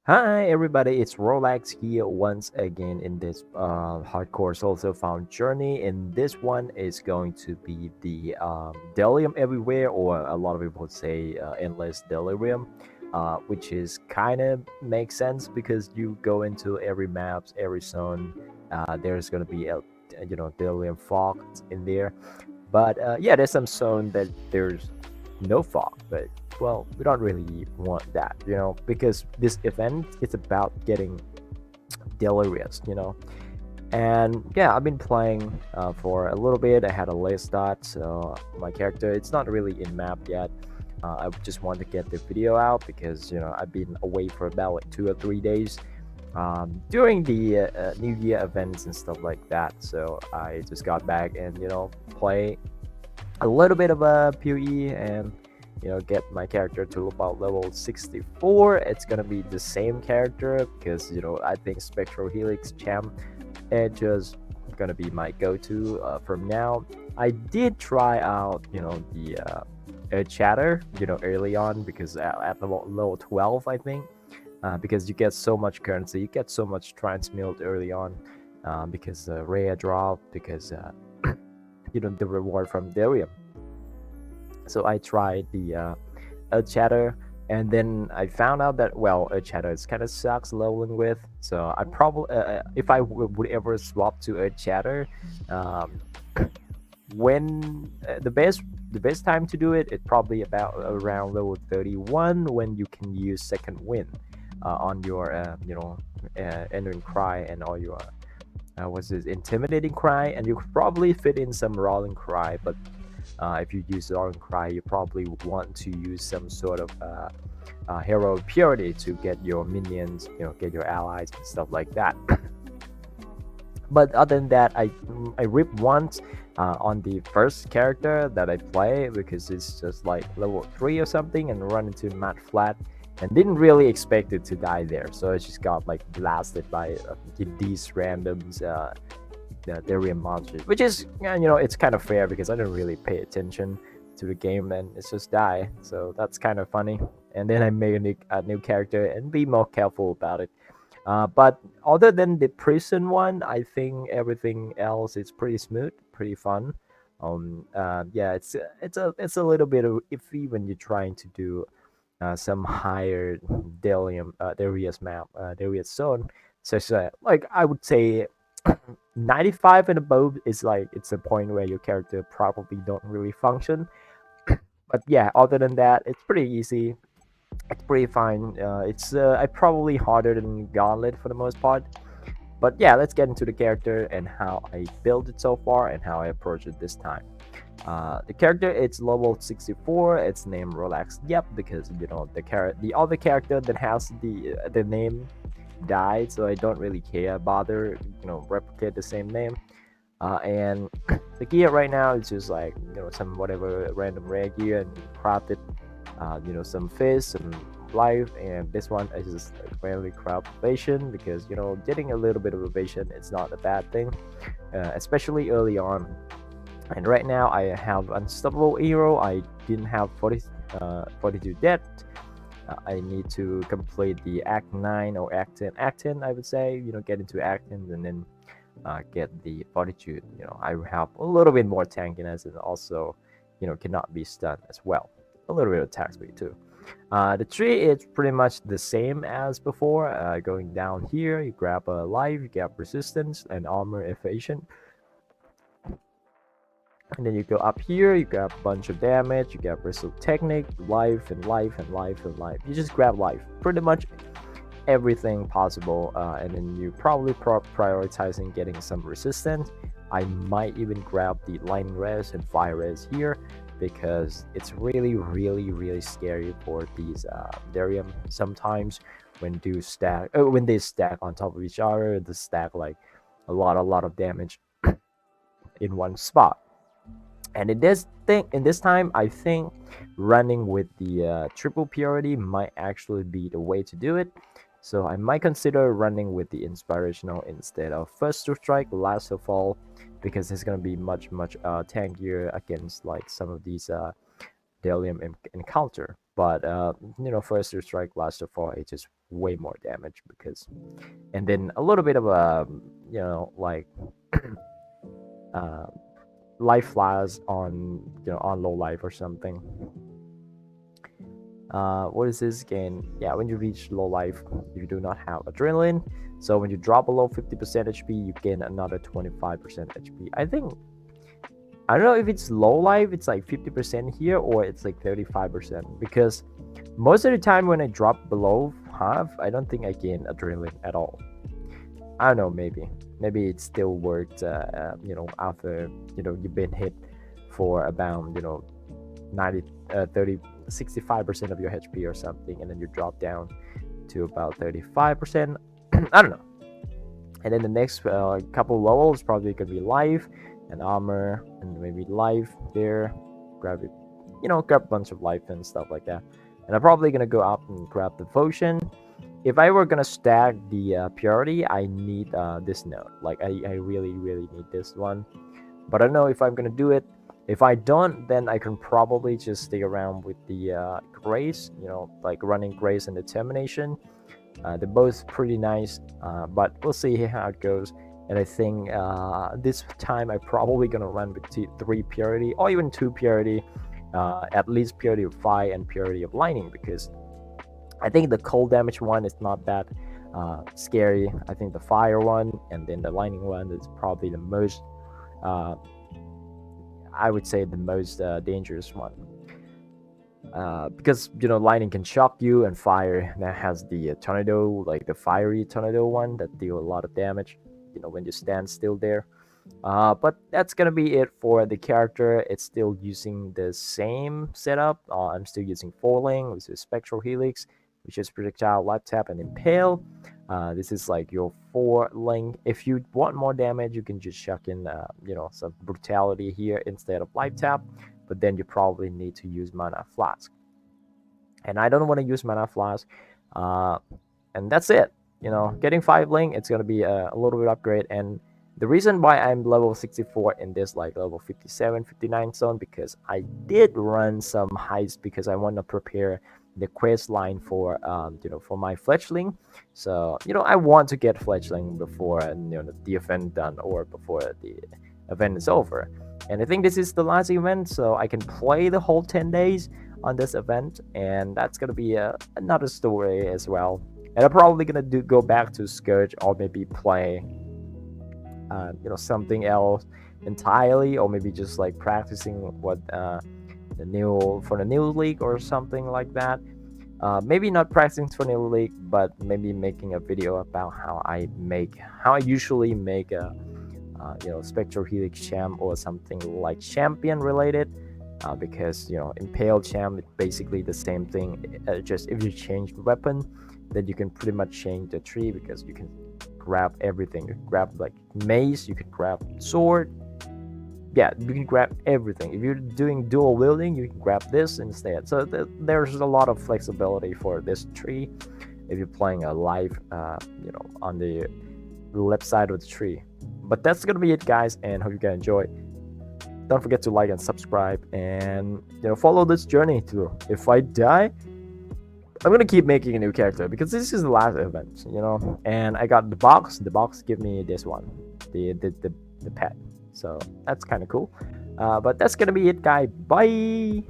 Hi everybody, it's Rolex here once again in this hardcore also found journey. And this one is going to be the Delirium everywhere, or a lot of people would say endless Delirium, which is kind of makes sense because you go into every maps, every zone. There's gonna be a Delirium fog in there, but yeah, there's some zone that there's no fog, but well, we don't really want that, because this event is about getting delirious, And yeah, I've been playing for a little bit. I had a late start, so my character it's not really in map yet. I just want to get the video out because I've been away for about like 2 or 3 days during the New Year events and stuff like that. So I just got back and play a little bit of a PoE and get my character to about level 64. It's gonna be the same character because I think Spectral Helix Champ is just gonna be my go-to from now. I did try out the chatter early on because at level 12 I think, because you get so much currency, you get so much transmute early on, because rare drop, because the reward from Delirium. So I tried the chatter, and then I found out that well, chatter is kind of sucks leveling with. So I probably if I would ever swap to chatter, um, when the best time to do it, it's probably about around level 31 when you can use second wind on your entering cry and all your what's this intimidating cry, and you could probably fit in some rolling cry. But if you use rolling cry, you probably want to use some sort of hero purity to get your minions, get your allies and stuff like that. But other than that, I rip once on the first character that I play because it's just like level 3 or something, and run into mat flat and didn't really expect it to die there. So I just got like blasted by these randoms, the Delirium monsters, which is it's kind of fair because I don't really pay attention to the game and it's just die. So that's kind of funny. And then I made a new character and be more careful about it. But other than the prison one, I think everything else is pretty smooth, pretty fun. Yeah, it's a little bit of iffy when you're trying to do some higher Darius map, Darius zone. So it's, like I would say, 95 and above is like it's a point where your character probably don't really function. But yeah, other than that, it's pretty easy. It's pretty fine. It's I probably harder than Gauntlet for the most part. But yeah, let's get into the character and how I built it so far and how I approach it this time. The character it's level 64. It's named Relax. Yep, because the other character that has the name died, so I don't really care bother replicate the same name. And the gear right now is just like some whatever random rare gear and crafted some fish, some life, and this one is just like randomly craft evasion because getting a little bit of evasion it's not a bad thing, especially early on. And right now I have unstoppable hero. I didn't have 42 death. I need to complete the Act 9 or Act 10. Act 10, I would say, get into Act 10 and then get the fortitude. I have a little bit more tankiness and also, cannot be stunned as well. A little bit of attack speed too. The tree is pretty much the same as before. Going down here, you grab a life, you grab resistance and armor evasion. And then you go up here, you grab a bunch of damage, you grab bristle technique, life and life and life and life. You just grab life. Pretty much everything possible, and then you probably prioritizing getting some resistance. I might even grab the lightning res and fire res here because it's really scary for these Darium sometimes when they stack on top of each other. They stack like a lot of damage in one spot. And in this time, I think running with the triple purity might actually be the way to do it. So I might consider running with the inspirational instead of first to strike, last of all, because it's gonna be much tankier against like some of these Delium encounter. but first to strike, last to fall, it's just way more damage because, and then a little bit of a like uh, life flash on on low life or something. What is this again? Yeah, when you reach low life, you do not have adrenaline. So when you drop below 50% HP, you gain another 25% HP. I don't know if it's low life, it's like 50% here, or it's like 35%. Because most of the time when I drop below half, I don't think I gain adrenaline at all. I don't know, maybe it still worked. After you've been hit for about 90, 30, 65% of your HP or something, and then you drop down to about 35%. I don't know. And then the next couple levels probably gonna be life and armor, and maybe life there. Grab it, grab a bunch of life and stuff like that. And I'm probably gonna go up and grab the potion. If I were gonna stack the purity, I need this node. Like I really need this one. But I don't know if I'm gonna do it. If I don't, then I can probably just stay around with the grace, like running grace and determination. They're both pretty nice, but we'll see how it goes. And I think this time I'm probably gonna run with 3 purity or even 2 purity, at least purity of fire and purity of lightning, because I think the cold damage one is not that scary. I think the fire one and then the lightning one is probably the most, I would say, the most dangerous one. Because lightning can shock you, and fire that has the tornado, like the fiery tornado one that deal a lot of damage when you stand still there. But that's gonna be it for the character. It's still using the same setup. I'm still using Falling, which is Spectral Helix, which is Projectile, Life Tap, and Impale. This is like your 4 link. If you want more damage, you can just chuck in some Brutality here instead of Life Tap, but then you probably need to use Mana Flask. And I don't want to use Mana Flask. And that's it. Getting 5 link, it's gonna be a little bit upgrade. And the reason why I'm level 64 in this like level 57, 59 zone, because I did run some heists because I want to prepare the quest line for for my fledgling. So I want to get fledgling before the event done, or before the event is over. And I think this is the last event, so I can play the whole 10 days on this event, and that's gonna be another story as well. And I'm probably gonna go back to Scourge, or maybe play something else entirely, or maybe just like practicing what the new league or something like that. Maybe not practicing for new league, but maybe making a video about how I usually make a Spectral Helix champ or something like champion related. Because Impale champ is basically the same thing. Just if you change the weapon, then you can pretty much change the tree, because you can grab everything. You can grab like mace, you can grab sword. Yeah, you can grab everything. If you're doing dual wielding, you can grab this instead. So there's a lot of flexibility for this tree if you're playing a live, on the left side of the tree. But that's gonna be it, guys, and hope you guys enjoy. Don't forget to like and subscribe, and follow this journey through. If I die, I'm gonna keep making a new character, because this is the last event, and I got the box. The box give me this one, the pet. So that's kind of cool. But that's gonna be it, guys. Bye.